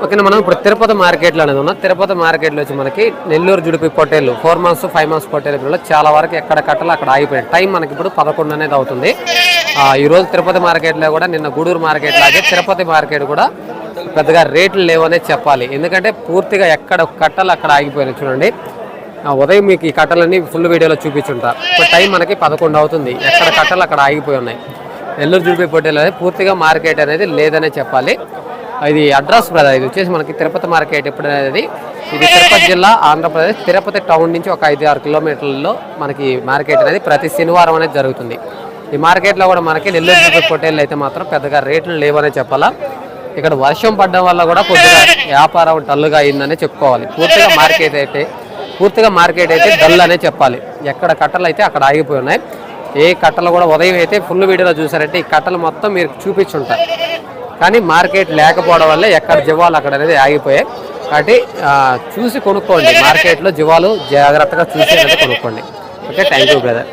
ఓకేనా, మనం ఇప్పుడు తిరుపతి మార్కెట్లో అనేది ఉన్నాం. తిరుపతి మార్కెట్లో వచ్చి మనకి నెల్లూరు జుడిపి పొట్టేళ్ళు 4 months 5 months పొట్టేళ్ళు చాలా వరకు ఎక్కడ కట్టలు అక్కడ ఆగిపోయాయి. టైం మనకి ఇప్పుడు 11 అనేది అవుతుంది. ఈరోజు తిరుపతి మార్కెట్లో కూడా నిన్న గూడూరు మార్కెట్ లాగే తిరుపతి మార్కెట్ కూడా పెద్దగా రేట్లు లేవనే చెప్పాలి. ఎందుకంటే పూర్తిగా ఎక్కడ కట్టలు అక్కడ ఆగిపోయినాయి. చూడండి, ఉదయం మీకు ఈ కట్టలన్నీ ఫుల్ వీడియోలో చూపించుంటా. ఇప్పుడు టైం మనకి 11 అవుతుంది. ఎక్కడ కట్టలు అక్కడ ఆగిపోయి ఉన్నాయి. నెల్లూరు జుడిపి పొట్టేళ్ళు అనేది పూర్తిగా మార్కెట్ అనేది లేదనే చెప్పాలి. ఇది అడ్రస్ బ్రదర్, ఇది వచ్చేసి మనకి తిరుపతి మార్కెట్ ఎప్పుడు అనేది ఇది తిరుపతి జిల్లా ఆంధ్రప్రదేశ్ తిరుపతి టౌన్ నుంచి ఒక 5-6 కిలోమీటర్లలో మనకి మార్కెట్ అనేది ప్రతి శనివారం అనేది జరుగుతుంది. ఈ మార్కెట్లో కూడా మనకి నెల్లూరు జుడిపి పొట్టేళ్ళు అయితే మాత్రం పెద్దగా రేట్లు లేవనే చెప్పాలా. ఇక్కడ వర్షం పడడం వల్ల కూడా కొద్దిగా వ్యాపారం డల్గా అయిందనే చెప్పుకోవాలి. పూర్తిగా మార్కెట్ అయితే డల్ అనే చెప్పాలి. ఎక్కడ కట్టలు అయితే అక్కడ ఆగిపోయి ఉన్నాయి. ఏ కట్టలు కూడా ఉదయం అయితే ఫుల్ వీడియోలో చూసారంటే ఈ కట్టలు మొత్తం మీరు చూపించుంటారు. కానీ మార్కెట్ లేకపోవడం వల్ల ఎక్కడ జీవాలు అక్కడ అనేది ఆగిపోయాయి. కాబట్టి చూసి కొనుక్కోండి. మార్కెట్లో జీవాలు జాగ్రత్తగా చూసి అనేది కొనుక్కోండి. Okay, thank you brother.